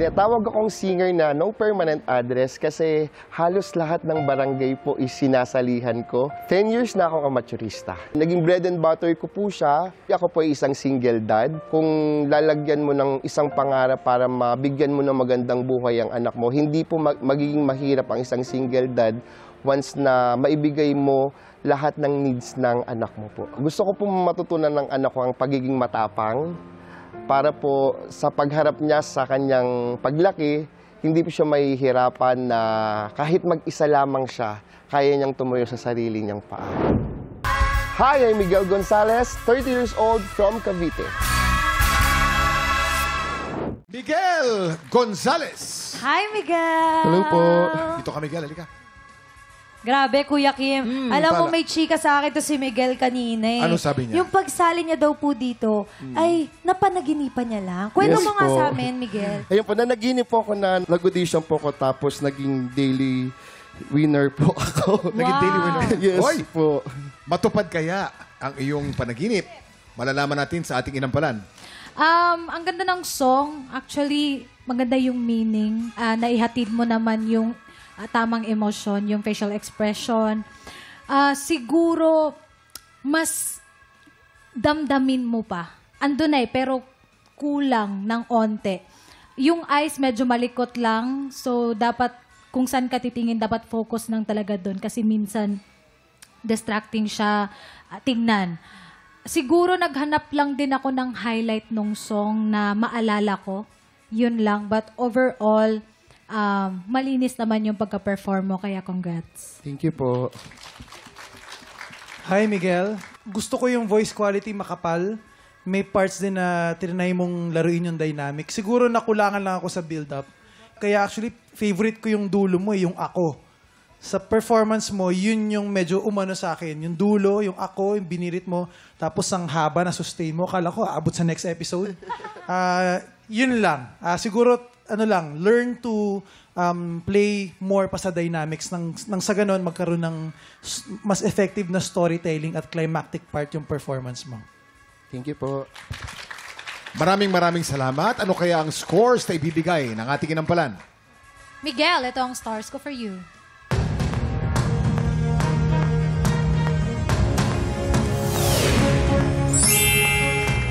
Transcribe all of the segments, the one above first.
Tinatawag akong singer na no permanent address kasi halos lahat ng barangay po is sinasalihan ko. 10 years na akong amateurista. Naging bread and butter ko po siya. Ako po ay isang single dad. Kung lalagyan mo ng isang pangarap para mabigyan mo ng magandang buhay ang anak mo, hindi po magiging mahirap ang isang single dad once na maibigay mo lahat ng needs ng anak mo po. Gusto ko po matutunan ng anak ko ang pagiging matapang, para po sa pagharap niya sa kanyang paglaki, hindi po siya mahihirapan na kahit mag-isa lamang siya, kaya niyang tumuyo sa sarili niyang paa. Hi, I'm Miguel Gonzalez, 30 years old from Cavite. Miguel Gonzalez. Hi, Miguel! Hello po. Dito ka, Miguel. Halika. Grabe, Kuya Kim. Alam mo, may chika sa akin to si Miguel kanina eh. Ano sabi niya? Yung pagsali niya daw po dito, ay napanaginipan niya lang. Kwento Yes mo nga po. sa amin, Miguel. Ayun po, nanaginip po ako na nag-audition po ako tapos naging daily winner po ako. Naging daily winner. Yes Hoy, po. matupad kaya ang iyong panaginip? Malalaman natin sa ating inampalan. Ang ganda ng song. Actually, maganda yung meaning. Naihatid mo naman yung tamang emosyon, yung facial expression. Siguro, mas damdamin mo pa. Andun na pero kulang ng onte. Yung eyes medyo malikot lang, so dapat kung saan ka titingin, dapat focus lang talaga doon kasi minsan distracting siya tingnan. Siguro naghanap lang din ako ng highlight nung song na maalala ko. Yun lang. But overall, malinis naman yung pagka-perform mo, kaya congrats. Thank you po. Hi, Miguel. Gusto ko yung voice quality makapal. May parts din na tinry mong laruin yung dynamic. Siguro nakulangan lang ako sa build-up. Kaya actually, favorite ko yung dulo mo, yung ako. Sa performance mo, yun yung medyo umano sa akin. Yung dulo, yung ako, yung binirit mo. Tapos ang haba na sustain mo. Akala ko, abot sa next episode. Yun lang. Siguro, learn to play more pa sa dynamics nang sa ganon magkaroon ng mas effective na storytelling at climactic part yung performance mo. Thank you po. Maraming salamat. Ano kaya ang scores na ibibigay ng ating inampalan? Miguel, ito ang stars ko for you.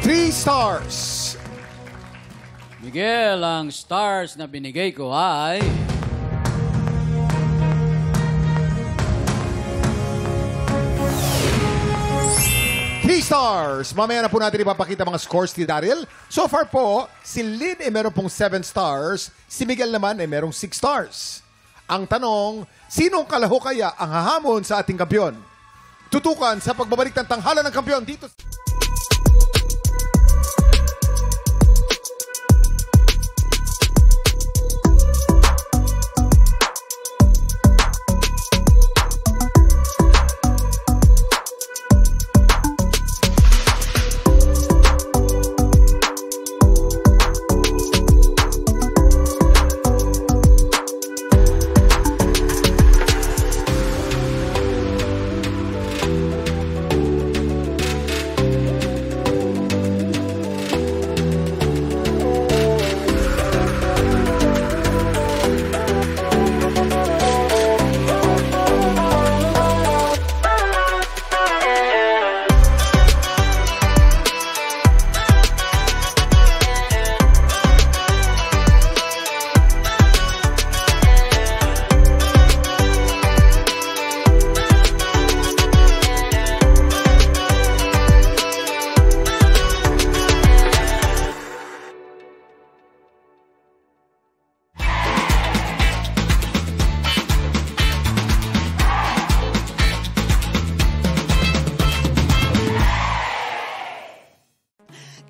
Three stars. Miguel, ang stars na binigay ko ay... Three stars. Mamaya na po natin ipapakita mga scores ni Daryl. So far po, si Lynn ay meron pong 7 stars. Si Miguel naman ay merong 6 stars. Ang tanong, sinong kalaho kaya ang hahamon sa ating kampiyon? Tutukan sa pagbabalik ng tanghalan ng kampiyon dito.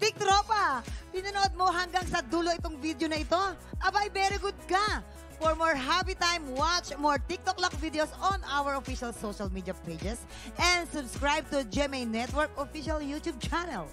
Tiktropa, pinanood mo hanggang sa dulo itong video na ito? Abay, very good ka! For more happy time, watch more TikTok Lock videos on our official social media pages and subscribe to GMA Network official YouTube channel.